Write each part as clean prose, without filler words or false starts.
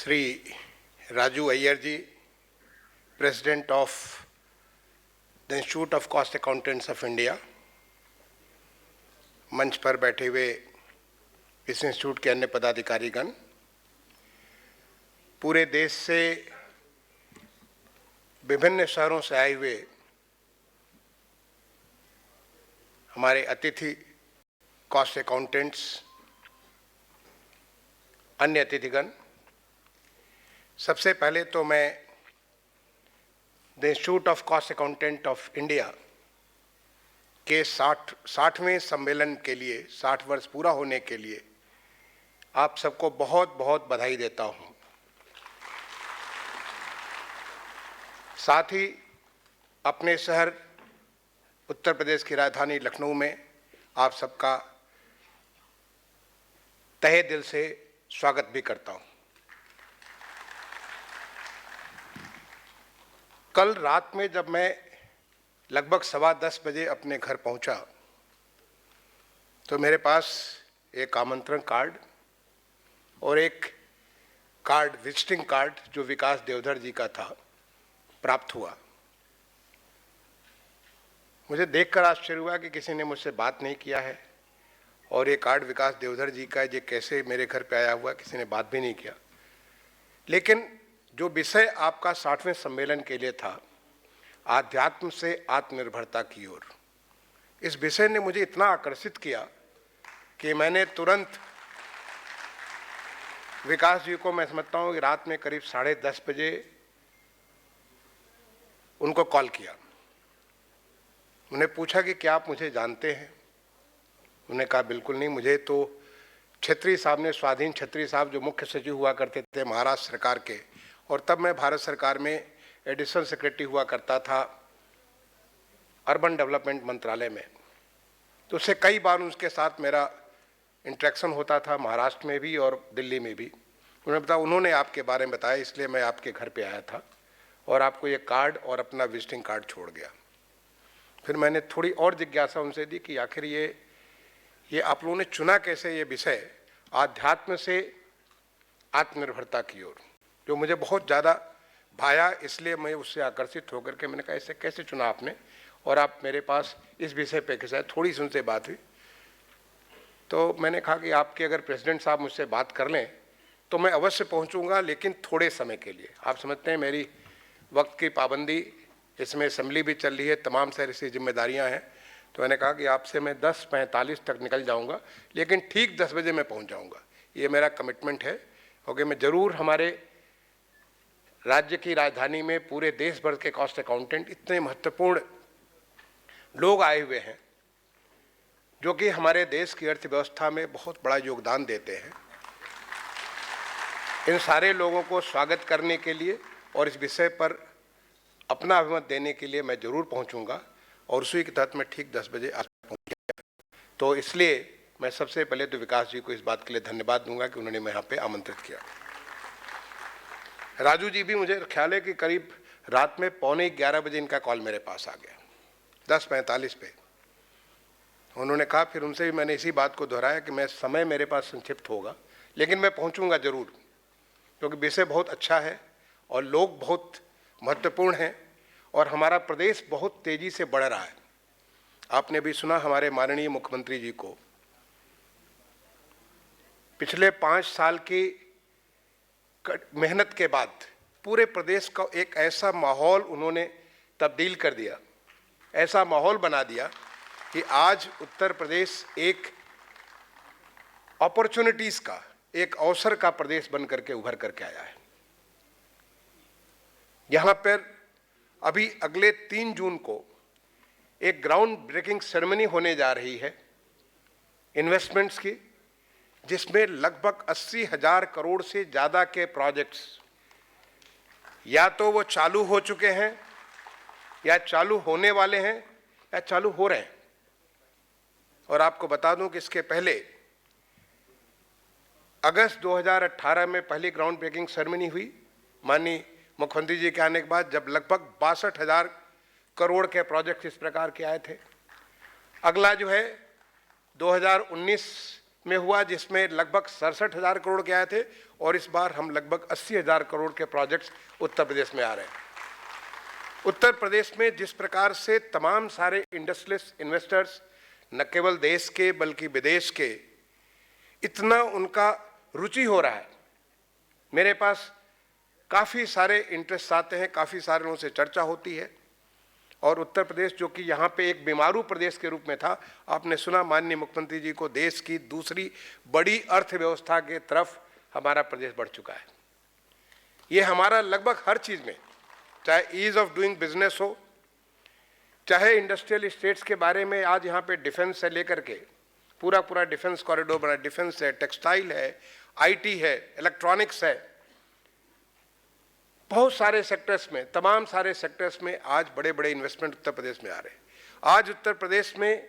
Shri Raju Iyer ji, president of the institute of cost accountants of India, मंच पर बैठे हुए इस इंस्टीट्यूट के अन्य पदाधिकारीगण, पूरे देश से विभिन्न शहरों से आए हुए हमारे अतिथि कॉस्ट अकाउंटेंट्स, अन्य अतिथिगण, सबसे पहले तो मैं the institute of cost accountant of India के 60वें सम्मेलन के लिए, 60 वर्ष पूरा होने के लिए आप सबको बहुत बहुत बधाई देता हूं। साथ ही अपने शहर उत्तर प्रदेश की राजधानी लखनऊ में आप सबका तहे दिल से स्वागत भी करता हूं। कल रात में जब मैं लगभग 10:15 बजे अपने घर पहुंचा तो मेरे पास एक आमंत्रण कार्ड और एक कार्ड, विजिटिंग कार्ड, जो विकास देवधर जी का था, प्राप्त हुआ। मुझे देखकर आश्चर्य हुआ कि किसी ने मुझसे बात नहीं किया है और ये कार्ड विकास देवधर जी का ये कैसे मेरे घर पे आया हुआ, किसी ने बात भी नहीं किया। लेकिन जो विषय आपका 60वें सम्मेलन के लिए था, आध्यात्म से आत्मनिर्भरता की ओर, इस विषय ने मुझे इतना आकर्षित किया कि मैंने तुरंत विकास जी को, मैं समझता हूँ कि रात में करीब 10:30 बजे उनको कॉल किया। उन्हें पूछा कि क्या आप मुझे जानते हैं? उन्होंने कहा बिल्कुल नहीं, मुझे तो छत्री साहब ने, स्वाधीन छत्री साहब जो मुख्य सचिव हुआ करते थे महाराष्ट्र सरकार के, और तब मैं भारत सरकार में एडिशनल सेक्रेटरी हुआ करता था अर्बन डेवलपमेंट मंत्रालय में, तो उससे कई बार उसके साथ मेरा इंटरेक्शन होता था, महाराष्ट्र में भी और दिल्ली में भी। उन्होंने आपके बारे में बताया, इसलिए मैं आपके घर पे आया था और आपको ये कार्ड और अपना विजिटिंग कार्ड छोड़ गया। फिर मैंने थोड़ी और जिज्ञासा उनसे दी कि आखिर ये आप लोगों ने चुना कैसे ये विषय, आध्यात्म से आत्मनिर्भरता की ओर, जो मुझे बहुत ज़्यादा भाया, इसलिए मैं उससे आकर्षित होकर के मैंने कहा इसे कैसे चुना आपने, और आप मेरे पास इस विषय पे कैसे? थोड़ी सी उनसे बात हुई तो मैंने कहा कि आपके अगर प्रेसिडेंट साहब मुझसे बात कर लें तो मैं अवश्य पहुंचूंगा, लेकिन थोड़े समय के लिए। आप समझते हैं मेरी वक्त की पाबंदी, इसमें असेंबली भी चल रही है, तमाम सारी ऐसी जिम्मेदारियाँ हैं, तो मैंने कहा कि आपसे मैं 10:45 तक निकल जाऊँगा, लेकिन ठीक 10 बजे मैं पहुँच जाऊँगा। ये मेरा कमिटमेंट है, क्योंकि मैं ज़रूर, हमारे राज्य की राजधानी में पूरे देश भर के कॉस्ट अकाउंटेंट, इतने महत्वपूर्ण लोग आए हुए हैं जो कि हमारे देश की अर्थव्यवस्था में बहुत बड़ा योगदान देते हैं। इन सारे लोगों को स्वागत करने के लिए और इस विषय पर अपना अभिमत देने के लिए मैं जरूर पहुंचूंगा, और उसी के तहत मैं ठीक 10 बजे पहुंच गया। तो इसलिए मैं सबसे पहले तो विकास जी को इस बात के लिए धन्यवाद दूंगा कि उन्होंने मैं यहाँ पे आमंत्रित किया। राजू जी भी, मुझे ख्याल है कि करीब रात में 11:15 बजे इनका कॉल मेरे पास आ गया, 10:45 पे। उन्होंने कहा, फिर उनसे भी मैंने इसी बात को दोहराया कि मैं, समय मेरे पास संक्षिप्त होगा, लेकिन मैं पहुंचूंगा जरूर, क्योंकि विषय बहुत अच्छा है और लोग बहुत महत्वपूर्ण हैं और हमारा प्रदेश बहुत तेजी से बढ़ रहा है। आपने भी सुना हमारे माननीय मुख्यमंत्री जी को पिछले 5 साल की मेहनत के बाद पूरे प्रदेश का एक ऐसा माहौल उन्होंने तब्दील कर दिया, ऐसा माहौल बना दिया कि आज उत्तर प्रदेश एक अपॉर्चुनिटीज का, एक अवसर का प्रदेश बन करके उभर करके आया है। यहाँ पर अभी अगले 3 जून को एक ग्राउंड ब्रेकिंग सेरेमनी होने जा रही है इन्वेस्टमेंट्स की, जिसमें लगभग 80,000 करोड़ से ज़्यादा के प्रोजेक्ट्स या तो वो चालू हो चुके हैं, या चालू होने वाले हैं, या चालू हो रहे हैं। और आपको बता दूं कि इसके पहले अगस्त 2018 में पहली ग्राउंड ब्रेकिंग सेरेमनी हुई माननीय मुख्यमंत्री जी के आने के बाद, जब लगभग 62,000 करोड़ के प्रोजेक्ट इस प्रकार के आए थे। अगला जो है 2019 में हुआ, जिसमें लगभग 67,000 करोड़ के आए थे, और इस बार हम लगभग 80,000 करोड़ के प्रोजेक्ट्स उत्तर प्रदेश में आ रहे हैं। उत्तर प्रदेश में जिस प्रकार से तमाम सारे इंडस्ट्रियलिस्ट इन्वेस्टर्स न केवल देश के बल्कि विदेश के इतना उनका रुचि हो रहा है, मेरे पास काफ़ी सारे इंटरेस्ट आते हैं, काफ़ी सारे लोगों से चर्चा होती है। और उत्तर प्रदेश जो कि यहाँ पे एक बीमारू प्रदेश के रूप में था, आपने सुना माननीय मुख्यमंत्री जी को देश की दूसरी बड़ी अर्थव्यवस्था के तरफ हमारा प्रदेश बढ़ चुका है। ये हमारा लगभग हर चीज़ में, चाहे ईज ऑफ डूइंग बिजनेस हो, चाहे इंडस्ट्रियल स्टेट्स के बारे में, आज यहाँ पे डिफेंस से लेकर के पूरा डिफेंस कॉरिडोर बना, डिफेंस है, टेक्सटाइल है, आईटी है, इलेक्ट्रॉनिक्स है, बहुत सारे सेक्टर्स में, तमाम सारे सेक्टर्स में आज बड़े बड़े इन्वेस्टमेंट उत्तर प्रदेश में आ रहे हैं। आज उत्तर प्रदेश में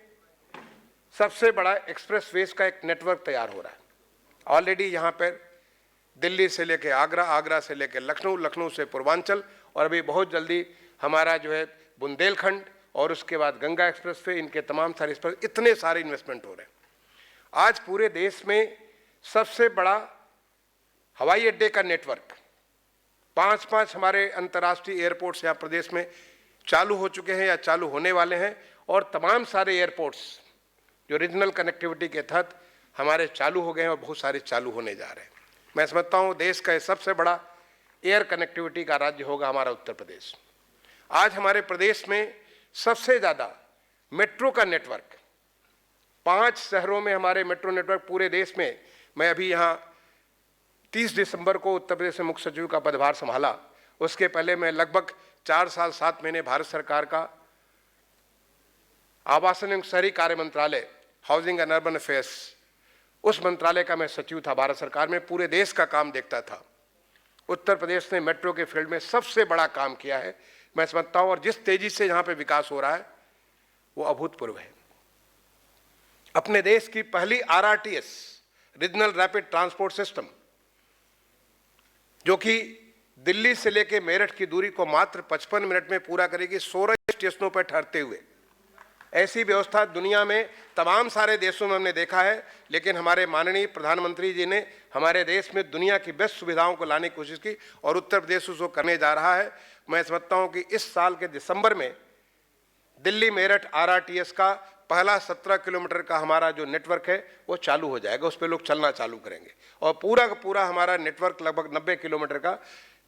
सबसे बड़ा एक्सप्रेस वेज का एक नेटवर्क तैयार हो रहा है। ऑलरेडी यहाँ पर दिल्ली से लेकर आगरा, आगरा से लेकर लखनऊ, लखनऊ से पूर्वांचल, और अभी बहुत जल्दी हमारा जो है बुंदेलखंड, और उसके बाद गंगा एक्सप्रेस वे, इनके तमाम सारे एक्सप्रेस, इतने सारे इन्वेस्टमेंट हो रहे हैं। आज पूरे देश में सबसे बड़ा हवाई अड्डे का नेटवर्क, 5 हमारे अंतर्राष्ट्रीय एयरपोर्ट्स यहाँ प्रदेश में चालू हो चुके हैं या चालू होने वाले हैं, और तमाम सारे एयरपोर्ट्स जो रीजनल कनेक्टिविटी के तहत हमारे चालू हो गए हैं और बहुत सारे चालू होने जा रहे हैं। मैं समझता हूँ देश का सबसे बड़ा एयर कनेक्टिविटी का राज्य होगा हमारा उत्तर प्रदेश। आज हमारे प्रदेश में सबसे ज़्यादा मेट्रो का नेटवर्क, 5 शहरों में हमारे मेट्रो नेटवर्क पूरे देश में। मैं अभी यहाँ 30 दिसंबर को उत्तर प्रदेश में मुख्य सचिव का पदभार संभाला, उसके पहले मैं लगभग 4 साल 7 महीने भारत सरकार का आवासन एवं शहरी कार्य मंत्रालय, हाउसिंग एंड अर्बन अफेयर्स, उस मंत्रालय का मैं सचिव था भारत सरकार में, पूरे देश का काम देखता था। उत्तर प्रदेश ने मेट्रो के फील्ड में सबसे बड़ा काम किया है, मैं समझता हूँ, और जिस तेजी से यहाँ पे विकास हो रहा है वो अभूतपूर्व है। अपने देश की पहली RRTS, regional rapid transport system, जो कि दिल्ली से लेकर मेरठ की दूरी को मात्र 55 मिनट में पूरा करेगी, 16 स्टेशनों पर ठहरते हुए। ऐसी व्यवस्था दुनिया में तमाम सारे देशों में हमने देखा है, लेकिन हमारे माननीय प्रधानमंत्री जी ने हमारे देश में दुनिया की बेस्ट सुविधाओं को लाने की कोशिश की, और उत्तर प्रदेश उसको करने जा रहा है। मैं समझता हूं कि इस साल के दिसंबर में दिल्ली मेरठ RRTS का पहला 17 किलोमीटर का हमारा जो नेटवर्क है वो चालू हो जाएगा, उस पर लोग चलना चालू करेंगे, और पूरा का पूरा हमारा नेटवर्क लगभग 90 किलोमीटर का,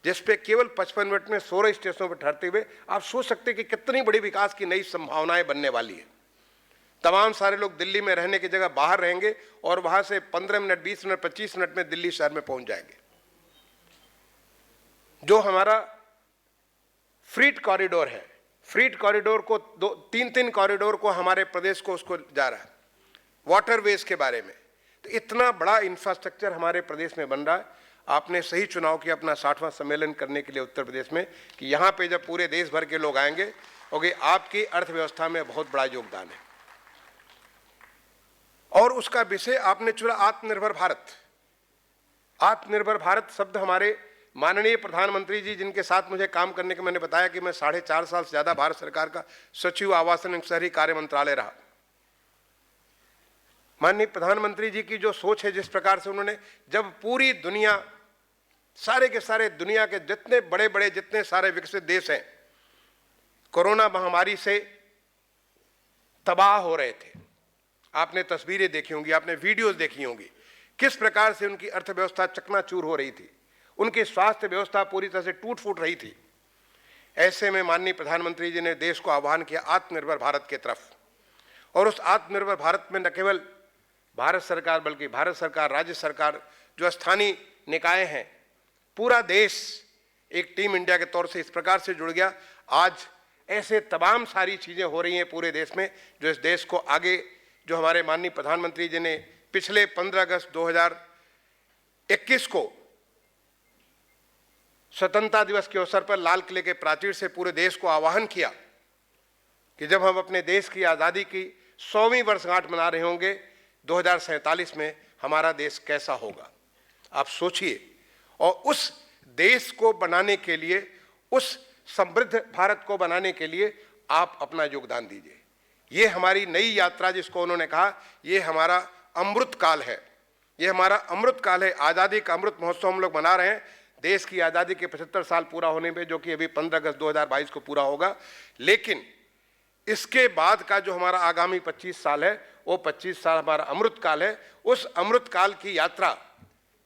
जिस पे केवल 55 मिनट में 16 स्टेशनों पर ठहरते हुए आप सोच सकते हैं कि कितनी बड़ी विकास की नई संभावनाएं बनने वाली है। तमाम सारे लोग दिल्ली में रहने की जगह बाहर रहेंगे और वहां से 15 मिनट, 20 मिनट, 25 मिनट में दिल्ली शहर में पहुंच जाएंगे। जो हमारा फ्रीट कॉरिडोर है, फ्रीट कॉरिडोर को 2-3 कॉरिडोर को हमारे प्रदेश को उसको जा रहा है, वाटरवेज के बारे में, तो इतना बड़ा इंफ्रास्ट्रक्चर हमारे प्रदेश में बन रहा है। आपने सही चुनाव किया अपना 60वां सम्मेलन करने के लिए उत्तर प्रदेश में, कि यहाँ पे जब पूरे देश भर के लोग आएंगे, क्योंकि आपकी अर्थव्यवस्था में बहुत बड़ा योगदान है। और उसका विषय आपने चुना आत्मनिर्भर भारत। आत्मनिर्भर भारत शब्द हमारे माननीय प्रधानमंत्री जी, जिनके साथ मुझे काम करने के, मैंने बताया कि मैं 4.5 साल से ज्यादा भारत सरकार का सचिव आवासन एवं शहरी कार्य मंत्रालय रहा। माननीय प्रधानमंत्री जी की जो सोच है, जिस प्रकार से उन्होंने, जब पूरी दुनिया, सारे के सारे दुनिया के जितने बड़े बड़े, जितने सारे विकसित देश हैं, कोरोना महामारी से तबाह हो रहे थे, आपने तस्वीरें देखी होंगी, आपने वीडियोस देखी होंगी, किस प्रकार से उनकी अर्थव्यवस्था चकनाचूर हो रही थी, उनकी स्वास्थ्य व्यवस्था पूरी तरह से टूट फूट रही थी। ऐसे में माननीय प्रधानमंत्री जी ने देश को आह्वान किया आत्मनिर्भर भारत के तरफ, और उस आत्मनिर्भर भारत में न केवल भारत सरकार बल्कि भारत सरकार, राज्य सरकार, जो स्थानीय निकाय हैं, पूरा देश एक टीम इंडिया के तौर से इस प्रकार से जुड़ गया। आज ऐसे तमाम सारी चीजें हो रही हैं पूरे देश में, जो इस देश को आगे, जो हमारे माननीय प्रधानमंत्री जी ने पिछले 15 अगस्त 2021 को स्वतंत्रता दिवस के अवसर पर लाल किले के प्राचीर से पूरे देश को आह्वान किया कि जब हम अपने देश की आज़ादी की 100वीं वर्षगांठ मना रहे होंगे 2047 में, हमारा देश कैसा होगा। आप सोचिए, और उस देश को बनाने के लिए, उस समृद्ध भारत को बनाने के लिए आप अपना योगदान दीजिए। ये हमारी नई यात्रा, जिसको उन्होंने कहा ये हमारा अमृत काल है, ये हमारा अमृत काल है, आज़ादी का अमृत महोत्सव हम लोग मना रहे हैं। देश की आज़ादी के 75 साल पूरा होने पे, जो कि अभी 15 अगस्त 2022 को पूरा होगा। लेकिन इसके बाद का जो हमारा आगामी 25 साल है, वो 25 साल हमारा अमृत काल है। उस अमृत काल की यात्रा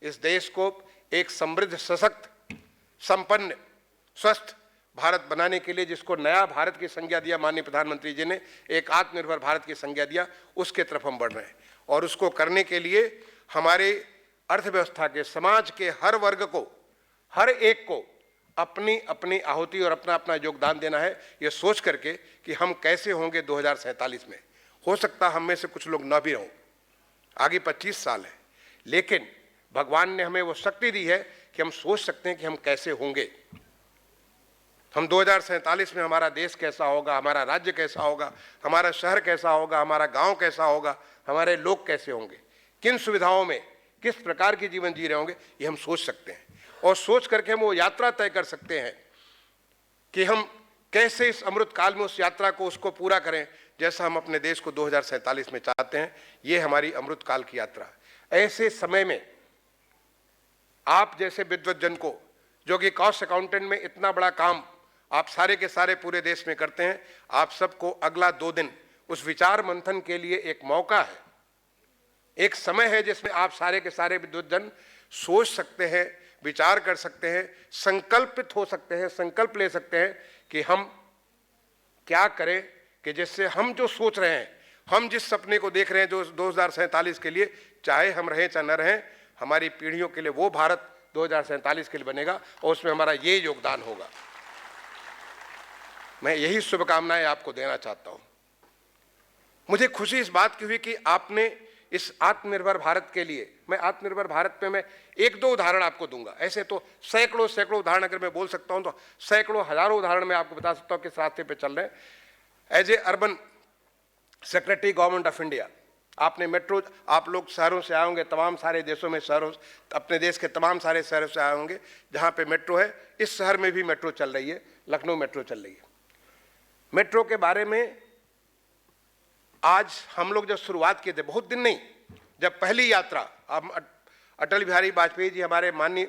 इस देश को एक समृद्ध, सशक्त, संपन्न, स्वस्थ भारत बनाने के लिए, जिसको नया भारत की संज्ञा दिया माननीय प्रधानमंत्री जी ने, एक आत्मनिर्भर भारत की संज्ञा दिया, उसके तरफ हम बढ़ रहे हैं। और उसको करने के लिए हमारे अर्थव्यवस्था के, समाज के हर वर्ग को, हर एक को अपनी अपनी आहुति और अपना अपना योगदान देना है, ये सोच करके कि हम कैसे होंगे 2047 में। हो सकता हम में से कुछ लोग न भी हों, आगे 25 साल है, लेकिन भगवान ने हमें वो शक्ति दी है कि हम सोच सकते हैं कि हम कैसे होंगे। हम 2047 में हमारा देश कैसा होगा, हमारा राज्य कैसा होगा, हमारा शहर कैसा होगा, हमारा गांव कैसा होगा, हमारे लोग कैसे होंगे, किन सुविधाओं में किस प्रकार की जीवन जी रहे होंगे, ये हम सोच सकते हैं। और सोच करके हम वो यात्रा तय कर सकते हैं कि हम कैसे इस अमृत काल में उस यात्रा को, उसको पूरा करें जैसा हम अपने देश को 2047 में चाहते हैं। ये हमारी अमृत काल की यात्रा। ऐसे समय में आप जैसे विद्वत जन को, जो कि कॉस्ट अकाउंटेंट में इतना बड़ा काम आप सारे के सारे पूरे देश में करते हैं, आप सबको अगला 2 दिन उस विचार मंथन के लिए एक मौका है, एक समय है जिसमें आप सारे के सारे विद्वत जन सोच सकते हैं, विचार कर सकते हैं, संकल्पित हो सकते हैं, संकल्प ले सकते हैं कि हम क्या करें कि जिससे हम जो सोच रहे हैं, हम जिस सपने को देख रहे हैं जो 2047 के लिए, चाहे हम रहें चाहे न रहें, हमारी पीढ़ियों के लिए वो भारत 2047 के लिए बनेगा और उसमें हमारा ये योगदान होगा। मैं यही शुभकामनाएं आपको देना चाहता हूं। मुझे खुशी इस बात की हुई कि आपने इस आत्मनिर्भर भारत के लिए, मैं आत्मनिर्भर भारत में मैं 1-2 उदाहरण आपको दूंगा। ऐसे तो सैकड़ों उदाहरण अगर मैं बोल सकता हूं तो सैकड़ों हजारों उदाहरण मैं आपको बता सकता हूं किस रास्ते पे चल रहे हैं। As a urban secretary government of India, आपने मेट्रो, आप लोग शहरों से आए होंगे, तमाम सारे देशों में शहरों, अपने देश के तमाम सारे शहरों से आए होंगे जहां पे मेट्रो है। इस शहर में भी मेट्रो चल रही है, लखनऊ मेट्रो चल रही है। मेट्रो के बारे में आज हम लोग जब शुरुआत किए थे, बहुत दिन नहीं, जब पहली यात्रा, अटल बिहारी वाजपेयी जी हमारे माननीय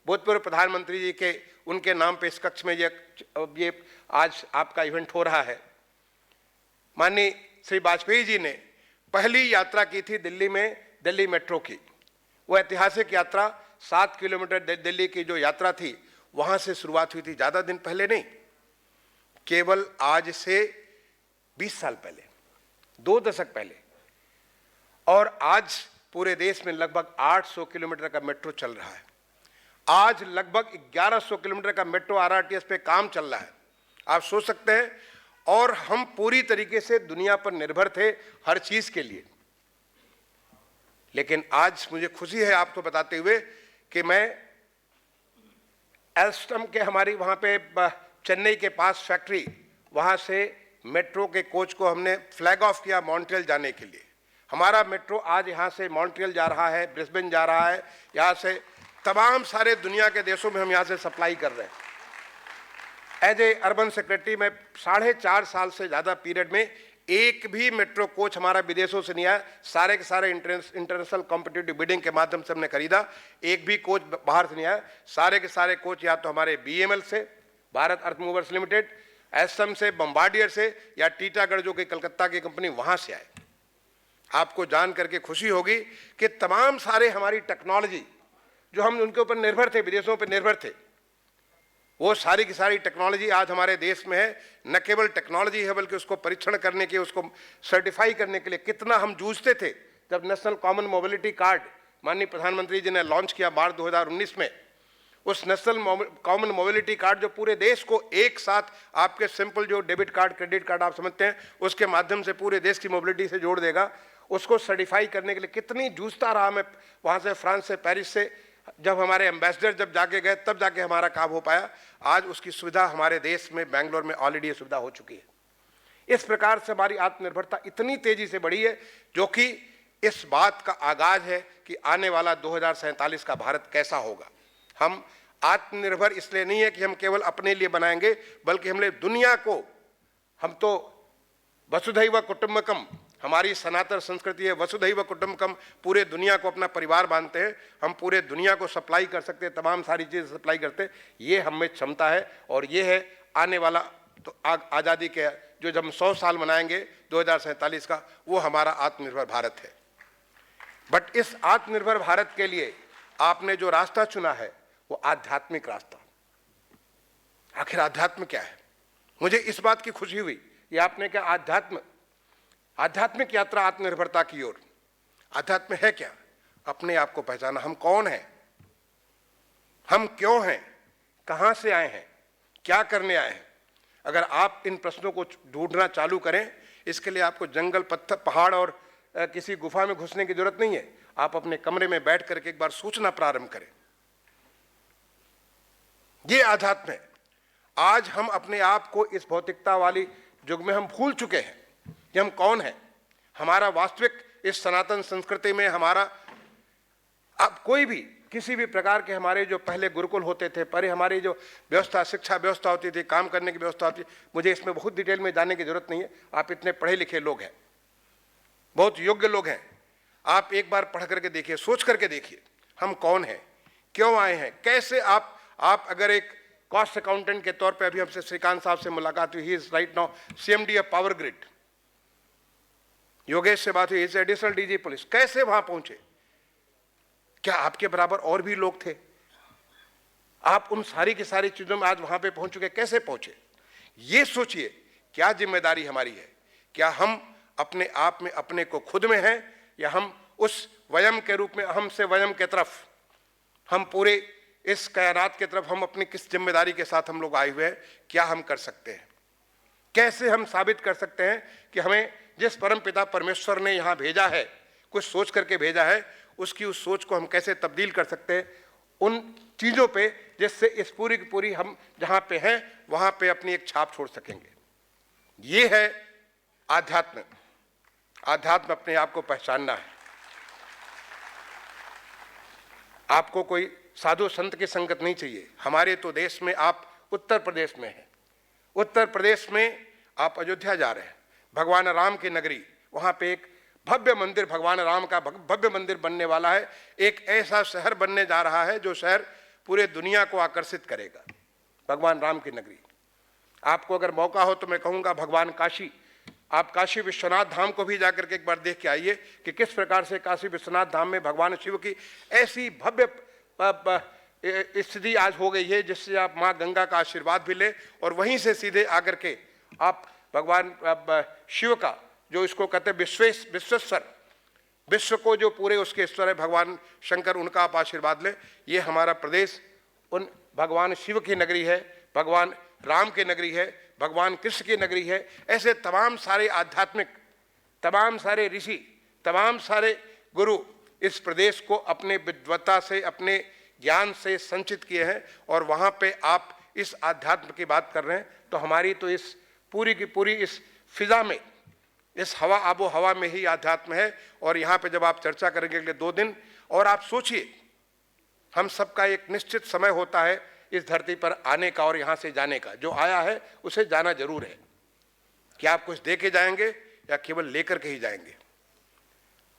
भूतपूर्व प्रधानमंत्री जी के, उनके नाम पे इस कक्ष में ये आज आपका इवेंट हो रहा है। माननीय श्री वाजपेयी जी ने पहली यात्रा की थी दिल्ली में, दिल्ली मेट्रो की। वो ऐतिहासिक यात्रा 7 किलोमीटर दिल्ली की जो यात्रा थी, वहां से शुरुआत हुई थी, ज्यादा दिन पहले नहीं, केवल आज से 20 साल पहले, 2 दशक पहले। और आज पूरे देश में लगभग 800 किलोमीटर का मेट्रो चल रहा है। आज लगभग 1100 किलोमीटर का मेट्रो आरआरटीएस पे काम चल रहा है, आप सोच सकते हैं। और हम पूरी तरीके से दुनिया पर निर्भर थे हर चीज के लिए। लेकिन आज मुझे खुशी है आपको बताते हुए कि मैं एल्स्टम के, हमारी वहां पे चेन्नई के पास फैक्ट्री, वहां से मेट्रो के कोच को हमने फ्लैग ऑफ किया मॉन्ट्रियल जाने के लिए। हमारा मेट्रो आज यहाँ से मॉन्ट्रियल जा रहा है, ब्रिस्बेन जा रहा है, यहाँ से तमाम सारे दुनिया के देशों में हम यहाँ से सप्लाई कर रहे हैं। एज ए अर्बन सेक्रेटरी में 4.5 साल से ज़्यादा पीरियड में एक भी मेट्रो कोच हमारा विदेशों से नहीं आया। सारे के सारे इंटरनेशनल कॉम्पिटिटिव बिडिंग के माध्यम से हमने खरीदा, एक भी कोच बाहर से नहीं आया। सारे के सारे कोच या तो हमारे BML से, भारत अर्थ मूवर्स लिमिटेड, एसएम से, बम्बार्डियर से, या टीटागढ़ जो कि कलकत्ता की कंपनी, वहां से आए। आपको जान करके खुशी होगी कि तमाम सारे हमारी टेक्नोलॉजी जो हम उनके ऊपर निर्भर थे, विदेशों पर निर्भर थे, वो सारी की सारी टेक्नोलॉजी आज हमारे देश में है। न केवल टेक्नोलॉजी है बल्कि उसको परीक्षण करने के, उसको सर्टिफाई करने के लिए कितना हम जूझते थे। जब नेशनल कॉमन मोबिलिटी कार्ड माननीय प्रधानमंत्री जी ने लॉन्च किया मार्च 2019 में, उस नेशनल कॉमन मोबिलिटी कार्ड जो पूरे देश को एक साथ, आपके सिंपल जो डेबिट कार्ड, क्रेडिट कार्ड आप समझते हैं, उसके माध्यम से पूरे देश की मोबिलिटी से जोड़ देगा, उसको सर्टिफाई करने के लिए कितनी जूझता रहा मैं। वहाँ से, फ्रांस से, पेरिस से जब हमारे एम्बेसडर जब जाके गए, तब जाके हमारा काम हो पाया। आज उसकी सुविधा हमारे देश में, बेंगलोर में ऑलरेडी ये सुविधा हो चुकी है। इस प्रकार से हमारी आत्मनिर्भरता इतनी तेजी से बढ़ी है, जो कि इस बात का आगाज है कि आने वाला 2047 का भारत कैसा होगा। हम आत्मनिर्भर इसलिए नहीं है कि हम केवल अपने लिए बनाएंगे, बल्कि हमने दुनिया को, हम तो वसुधैव कुटुंबकम, हमारी सनातन संस्कृति है वसुधैव कुटुंबकम, पूरे दुनिया को अपना परिवार मानते हैं, हम पूरे दुनिया को सप्लाई कर सकते हैं, तमाम सारी चीज़ें सप्लाई करते हैं, ये हम में क्षमता है। और ये है आने वाला तो आज़ादी के जो जब हम 100 साल मनाएंगे 2047 का, वो हमारा आत्मनिर्भर भारत है। बट इस आत्मनिर्भर भारत के लिए आपने जो रास्ता चुना है वो आध्यात्मिक रास्ता। आखिर अध्यात्म क्या है? मुझे इस बात की खुशी हुई, ये आपने क्या आध्यात्मिक यात्रा आत्मनिर्भरता की ओर। अध्यात्म है क्या? अपने आप को पहचाना, हम कौन हैं, हम क्यों हैं, कहां से आए हैं, क्या करने आए हैं। अगर आप इन प्रश्नों को ढूंढना चालू करें, इसके लिए आपको जंगल, पत्थर, पहाड़ और किसी गुफा में घुसने की जरूरत नहीं है। आप अपने कमरे में बैठ करके एक बार सोचना प्रारंभ करें। ये आध्यात्म है। आज हम अपने आप को इस भौतिकता वाली युग में हम भूल चुके हैं कि हम कौन हैं। हमारा वास्तविक इस सनातन संस्कृति में हमारा, अब कोई भी किसी भी प्रकार के हमारे जो पहले गुरुकुल होते थे, पहले हमारी जो व्यवस्था, शिक्षा व्यवस्था होती थी, काम करने की व्यवस्था होती, मुझे इसमें बहुत डिटेल में जाने की जरूरत नहीं है। आप इतने पढ़े लिखे लोग हैं, बहुत योग्य लोग हैं, आप एक बार पढ़ करके देखिए, सोच करके देखिए हम कौन हैं, क्यों आए हैं, कैसे। आप अगर एक कॉस्ट अकाउंटेंट के तौर पे, अभी हमसे श्रीकांत साहब से मुलाकात हुई, he is right now CMD of power grid. Yogesh से बात हुई, इज एडिशनल DG पुलिस। कैसे वहां पहुंचे? क्या आपके बराबर और भी लोग थे? आप उन सारी की सारी चीजों में आज वहां पे पहुंच चुके, कैसे पहुंचे? ये सोचिए क्या जिम्मेदारी हमारी है। क्या हम अपने आप में अपने को खुद में हैं, या हम उस वयम के रूप में, अहम से वयम के तरफ, हम पूरे इस कायनात की तरफ हम अपनी किस जिम्मेदारी के साथ हम लोग आए हुए हैं? क्या हम कर सकते हैं? कैसे हम साबित कर सकते हैं कि हमें जिस परम पिता परमेश्वर ने यहाँ भेजा है, कुछ सोच करके भेजा है, उसकी उस सोच को हम कैसे तब्दील कर सकते हैं उन चीज़ों पे, जिससे इस पूरी की पूरी हम जहाँ पे हैं वहाँ पे अपनी एक छाप छोड़ सकेंगे। ये है आध्यात्म। आध्यात्म अपने आप को पहचानना है। आपको कोई साधु संत की संगत नहीं चाहिए। हमारे तो देश में, आप उत्तर प्रदेश में हैं, उत्तर प्रदेश में आप अयोध्या जा रहे हैं, भगवान राम की नगरी, वहाँ पे एक भव्य मंदिर, भगवान राम का भव्य मंदिर बनने वाला है। एक ऐसा शहर बनने जा रहा है जो शहर पूरे दुनिया को आकर्षित करेगा, भगवान राम की नगरी। आपको अगर मौका हो तो मैं कहूँगा भगवान काशी, आप काशी विश्वनाथ धाम को भी जाकर के एक बार देख के आइए कि किस प्रकार से काशी विश्वनाथ धाम में भगवान शिव की ऐसी भव्य स्थिति आज हो गई है, जिससे आप माँ गंगा का आशीर्वाद भी ले, और वहीं से सीधे आकर के आप भगवान शिव का, जो इसको कहते हैं विश्वेश्वर, विश्व को जो पूरे उसके ईश्वर है भगवान शंकर, उनका आप आशीर्वाद ले। ये हमारा प्रदेश उन भगवान शिव की नगरी है, भगवान राम की नगरी है, भगवान कृष्ण की नगरी है। ऐसे तमाम सारे आध्यात्मिक, तमाम सारे ऋषि, तमाम सारे गुरु इस प्रदेश को अपने विद्वता से, अपने ज्ञान से संचित किए हैं, और वहाँ पे आप इस आध्यात्म की बात कर रहे हैं। तो हमारी तो इस पूरी की पूरी इस फिजा में, इस हवा, आबो हवा में ही आध्यात्म है। और यहाँ पे जब आप चर्चा करेंगे अगले 2 दिन, और आप सोचिए हम सबका एक निश्चित समय होता है इस धरती पर आने का और यहाँ से जाने का। जो आया है उसे जाना जरूर है। क्या आप कुछ दे के जाएंगे या केवल लेकर के ही जाएंगे?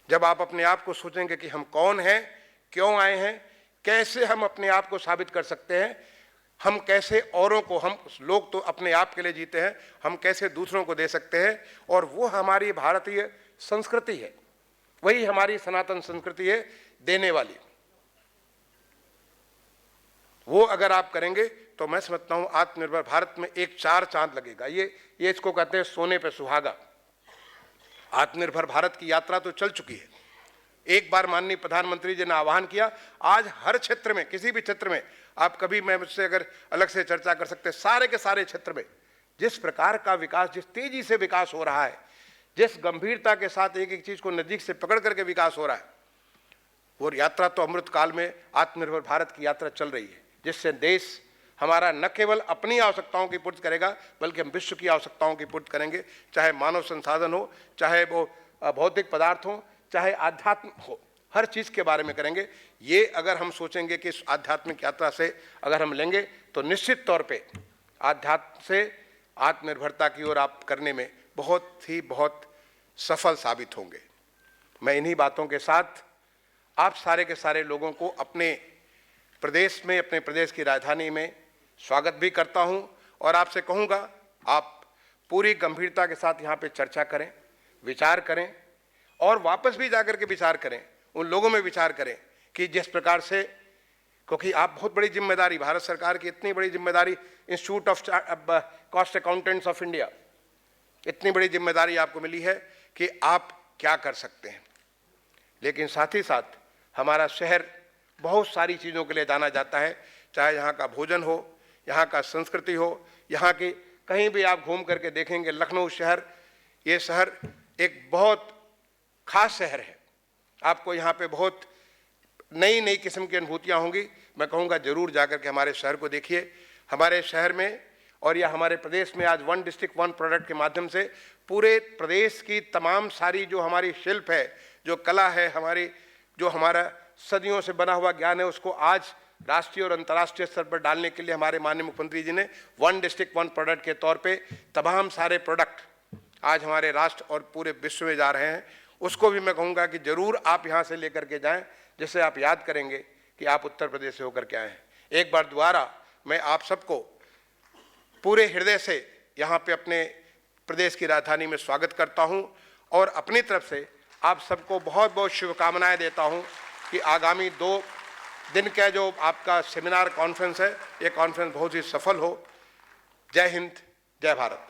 जब आप अपने आप को सोचेंगे कि हम कौन हैं, क्यों आए हैं, कैसे हम अपने आप को साबित कर सकते हैं, हम कैसे औरों को, हम लोग तो अपने आप के लिए जीते हैं, हम कैसे दूसरों को दे सकते हैं, और वो हमारी भारतीय संस्कृति है, वही हमारी सनातन संस्कृति है देने वाली। वो अगर आप करेंगे तो मैं समझता हूं आत्मनिर्भर भारत में एक 4 चांद लगेगा। ये इसको कहते हैं सोने पे सुहागा। आत्मनिर्भर भारत की यात्रा तो चल चुकी है। एक बार माननीय प्रधानमंत्री जी ने आह्वान किया, आज हर क्षेत्र में, किसी भी क्षेत्र में, आप कभी, मैं मुझसे अगर अलग से चर्चा कर सकते, सारे के सारे क्षेत्र में जिस प्रकार का विकास, जिस तेजी से विकास हो रहा है, जिस गंभीरता के साथ एक एक चीज को नजदीक से पकड़ करके विकास हो रहा है, वो यात्रा तो अमृत काल में आत्मनिर्भर भारत की यात्रा चल रही है, जिससे देश हमारा न केवल अपनी आवश्यकताओं की पूर्ति करेगा, बल्कि हम विश्व की आवश्यकताओं की पूर्ति करेंगे। चाहे मानव संसाधन हो, चाहे वो भौतिक पदार्थ हो, चाहे आध्यात्म हो, हर चीज़ के बारे में करेंगे। ये अगर हम सोचेंगे कि इस आध्यात्मिक यात्रा से अगर हम लेंगे, तो निश्चित तौर पे आध्यात्म से आत्मनिर्भरता की ओर आप करने में बहुत सफल साबित होंगे। मैं इन्हीं बातों के साथ आप सारे के सारे लोगों को अपने प्रदेश में, अपने प्रदेश की राजधानी में स्वागत भी करता हूं और आपसे कहूंगा, आप पूरी गंभीरता के साथ यहां पे चर्चा करें, विचार करें और वापस भी जाकर के विचार करें, उन लोगों में विचार करें कि जिस प्रकार से, क्योंकि आप बहुत बड़ी जिम्मेदारी, भारत सरकार की इतनी बड़ी जिम्मेदारी, institute of cost accountants of India, इतनी बड़ी जिम्मेदारी आपको मिली है कि आप क्या कर सकते हैं। लेकिन साथ ही साथ हमारा शहर बहुत सारी चीज़ों के लिए जाना जाता है, चाहे यहाँ का भोजन हो, यहाँ का संस्कृति हो, यहाँ की कहीं भी आप घूम करके देखेंगे, लखनऊ शहर, ये शहर एक बहुत खास शहर है। आपको यहाँ पे बहुत नई नई किस्म की अनुभूतियाँ होंगी। मैं कहूँगा जरूर जाकर के हमारे शहर को देखिए। हमारे शहर में और या हमारे प्रदेश में आज वन डिस्ट्रिक्ट वन प्रोडक्ट के माध्यम से पूरे प्रदेश की तमाम सारी जो हमारी शिल्प है, जो कला है, हमारी जो हमारा सदियों से बना हुआ ज्ञान है, उसको आज राष्ट्रीय और अंतर्राष्ट्रीय स्तर पर डालने के लिए हमारे माननीय मुख्यमंत्री जी ने वन डिस्ट्रिक्ट वन प्रोडक्ट के तौर पे तमाम सारे प्रोडक्ट आज हमारे राष्ट्र और पूरे विश्व में जा रहे हैं। उसको भी मैं कहूँगा कि जरूर आप यहाँ से लेकर के जाएं, जिससे आप याद करेंगे कि आप उत्तर प्रदेश से होकर के आए हैं। एक बार दोबारा मैं आप सबको पूरे हृदय से यहाँ पे अपने प्रदेश की राजधानी में स्वागत करता हूँ और अपनी तरफ से आप सबको बहुत बहुत शुभकामनाएं देता हूँ कि आगामी 2 दिन का जो आपका सेमिनार कॉन्फ्रेंस है, ये कॉन्फ्रेंस बहुत ही सफल हो। जय हिंद, जय भारत।